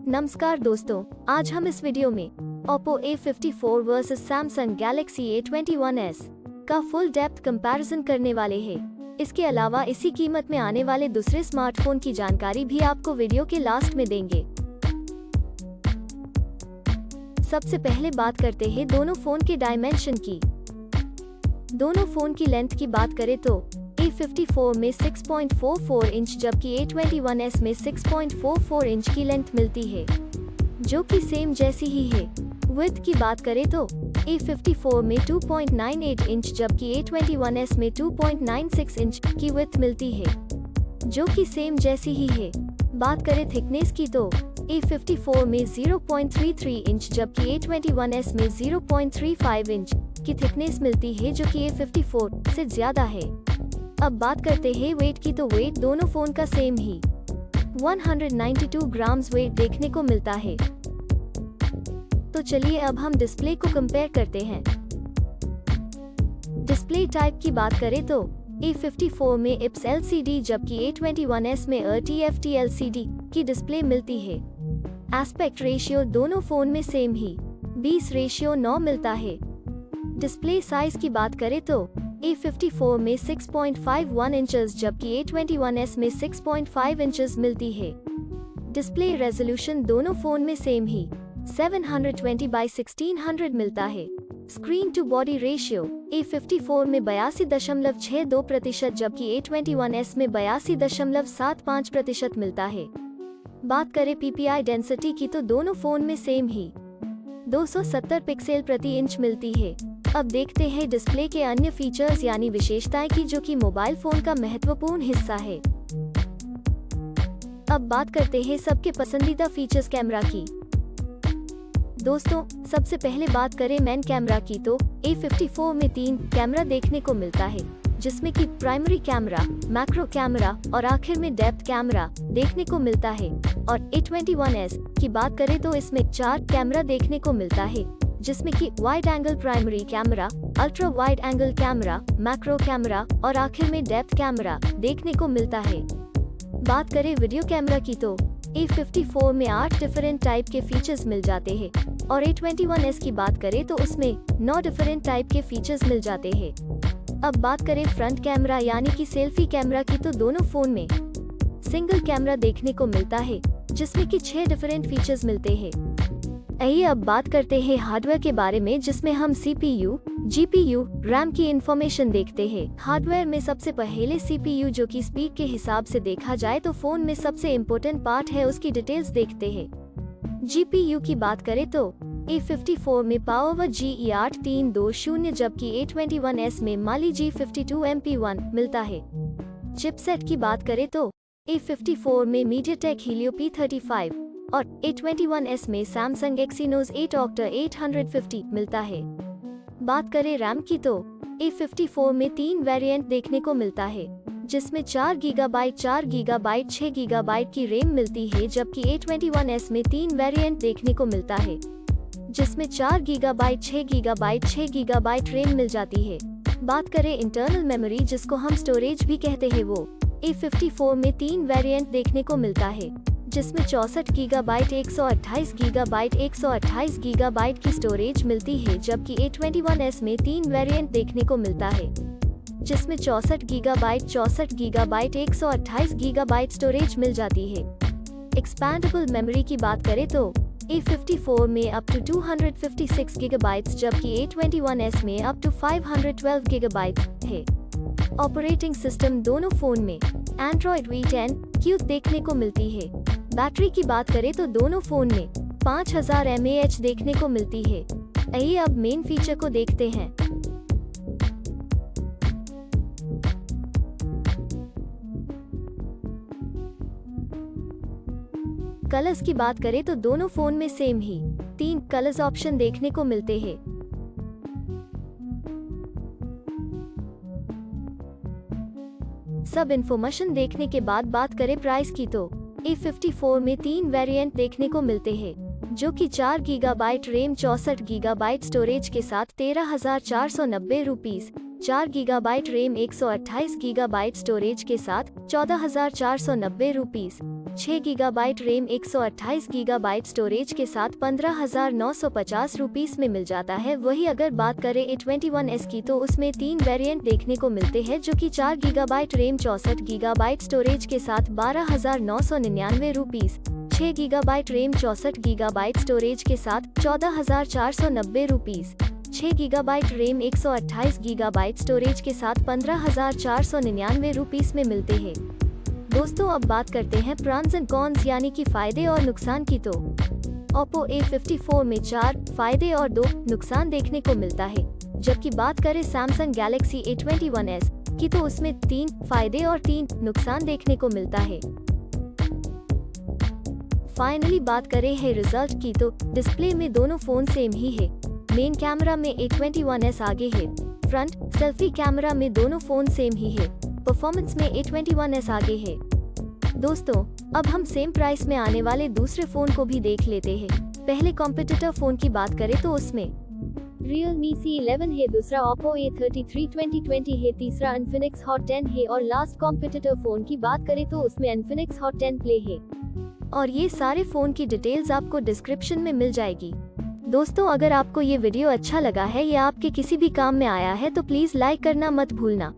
नमस्कार दोस्तों, आज हम इस वीडियो में Oppo A54 versus Samsung Galaxy A21s का फुल डेप्थ कंपैरिजन करने वाले हैं। इसके अलावा इसी कीमत में आने वाले दूसरे स्मार्टफोन की जानकारी भी आपको वीडियो के लास्ट में देंगे। सबसे पहले बात करते हैं दोनों फोन के डायमेंशन की। दोनों फोन की लेंथ की बात करें तो A54 में 6.44 इंच जबकि A21s में 6.44 इंच की लेंथ मिलती है, जो कि सेम जैसी ही है। विड्थ की बात करें तो A54 में 2.98 इंच जबकि A21s में 2.96 इंच की विड्थ मिलती है, जो कि सेम जैसी ही है। बात करें थिकनेस की तो A54 में 0.33 इंच जबकि A21s में 0.35 इंच की थिकनेस मिलती है, जो कि A54 से ज्यादा है। अब बात करते हैं वेट की तो वेट दोनों फोन का सेम ही 192 ग्राम्स वेट देखने को मिलता है। तो चलिए अब हम डिस्प्ले को कंपेयर करते हैं। डिस्प्ले टाइप की बात करें तो A54 में IPS LCD जबकि A21s में TFT LCD की डिस्प्ले मिलती है। एस्पेक्ट रेशियो दोनों फोन में सेम ही 20:9 मिलता है। डिस्प्ले साइज की बात करें तो A54 में 6.51 इंचेस जबकि A21s में 6.5 इंचेस मिलती है। डिस्प्ले रेजोल्यूशन दोनों फोन में सेम ही 720x1600 मिलता है। Screen to body ratio A54 में 82.62% जबकि A21s में 82.75% मिलता है। बात करें PPI डेंसिटी की तो दोनों फोन में सेम ही 270 पिक्सल प्रति इंच मिलती है। अब देखते हैं डिस्प्ले के अन्य फीचर्स यानी विशेषताएं की, जो कि मोबाइल फोन का महत्वपूर्ण हिस्सा है। अब बात करते हैं सबके पसंदीदा फीचर्स कैमरा की। दोस्तों, सबसे पहले बात करें मेन कैमरा की तो A54 में 3 कैमरा देखने को मिलता है, जिसमें कि प्राइमरी कैमरा, मैक्रो कैमरा और आखिर में डेप्थ कैमरा देखने को मिलता है। और A21s की बात करें तो इसमें 4 कैमरा देखने को मिलता है, जिसमें कि wide angle primary camera, ultra wide angle camera, macro camera और आखिर में डेप्थ कैमरा देखने को मिलता है। बात करें वीडियो कैमरा की तो A54 में 8 डिफरेंट टाइप के फीचर्स मिल जाते हैं और A21s की बात करें तो उसमें 9 डिफरेंट टाइप के फीचर्स मिल जाते हैं। अब बात करें फ्रंट कैमरा यानी कि सेल्फी कैमरा की तो दोनों फोन में सिंगल कैमरा देखने को मिलता है, जिसमें कि 6 डिफरेंट फीचर्स मिलते हैं। आइए अब बात करते हैं हार्डवेयर के बारे में, जिसमें हम CPU, GPU, RAM की इंफॉर्मेशन देखते हैं। हार्डवेयर में सबसे पहले CPU, जो कि स्पीड के हिसाब से देखा जाए तो फोन में सबसे इम्पोर्टेंट पार्ट है, उसकी डिटेल्स देखते हैं। GPU की बात करें तो A54 में पावर G8320 जबकि A21s में Mali G52MP1 मिलता है। चिपसेट की बात करें तो A54 में MediaTek Helio P35 और A21s में Samsung Exynos 8 Octa 850 मिलता है। बात करें रैम की तो A54 में 3 वेरिएंट देखने को मिलता है, जिसमें 4 GB, 4 GB, 6 GB की रैम मिलती है, जबकि A21s में 3 वेरिएंट देखने को मिलता है, जिसमें 4 GB, 6 GB, 6 GB रैम मिल जाती है। बात करें इंटरनल मेमोरी, जिसको हम स्टोरेज भी कहते हैं, वो A54 में 3 वेरिएंट देखने को मिलता है, जिसमें 64 GB, 128 GB, 128 GB की स्टोरेज मिलती है, जबकि A21s में 3 वेरिएंट देखने को मिलता है, जिसमें 64 GB, 64 GB, 128 GB स्टोरेज मिल जाती है। एक्सपैंडेबल मेमोरी की बात करें तो A54 में अप टू 256 GB जबकि A21s में अप टू 512 GB है। ऑपरेटिंग सिस्टम दोनों फोन में Android V10 Q देखने को मिलती है। बैटरी की बात करें तो दोनों फोन में 5000 mAh देखने को मिलती है। आइए अब मेन फीचर को देखते हैं। कलर्स की बात करें तो दोनों फोन में सेम ही 3 कलर्स ऑप्शन देखने को मिलते हैं। सब इंफॉर्मेशन देखने के बाद बात करें प्राइस की तो A54 में 3 वेरिएंट देखने को मिलते हैं, जो कि 4 GB रैम, 64 GB स्टोरेज के साथ 13,490 rupees 4 gigabyte RAM 128 gigabyte storage के साथ 14,490 rupees. 6 gigabyte RAM 128 gigabyte storage के साथ 15,950 रुपीस में मिल जाता है। वही अगर बात करें A21s की तो उसमें 3 वेरिएंट देखने को मिलते हैं, जो कि 4 गीगाबाइट रैम 64 गीगाबाइट स्टोरेज के साथ 12,999 rupees. 6 gigabyte RAM 64 gigabyte storage के साथ 14,490 rupees. 6 gigabyte RAM 128 gigabyte storage के साथ 15,499 रुपीस में मिलते हैं। दोस्तों अब बात करते हैं प्रॉन्स एंड कॉन्स यानी कि फायदे और नुकसान की। तो Oppo A54 में 4 फायदे और 2 नुकसान देखने को मिलता है, जबकि बात करें Samsung Galaxy A21s की तो उसमें 3 फायदे और 3 नुकसान देखने को मिलता है। फाइनली बात करें है रिजल्ट की तो डिस्प्ले में दोनों फोन सेम ही है। मेन कैमरा में A21s आगे है, फ्रंट सेल्फी कैमरा में दोनों फोन सेम ही है, परफॉर्मेंस में A21s आगे है। दोस्तों अब हम सेम प्राइस में आने वाले दूसरे फोन को भी देख लेते हैं। पहले कॉम्पिटिटर फोन की बात करें तो उसमें Realme C11 है, दूसरा Oppo A33 2020 है, तीसरा Infinix Hot 10 है और लास्ट कॉम्पिटिटर फोन की बात करें तो उसमें Infinix Hot 10 Play है। और ये सारे फोन की डिटेल्स आपको डिस्क्रिप्शन में मिल जाएगी। दोस्तों अगर आपको ये वीडियो अच्छा लगा है या आपके किसी भी काम में आया है तो प्लीज लाइक करना मत भूलना।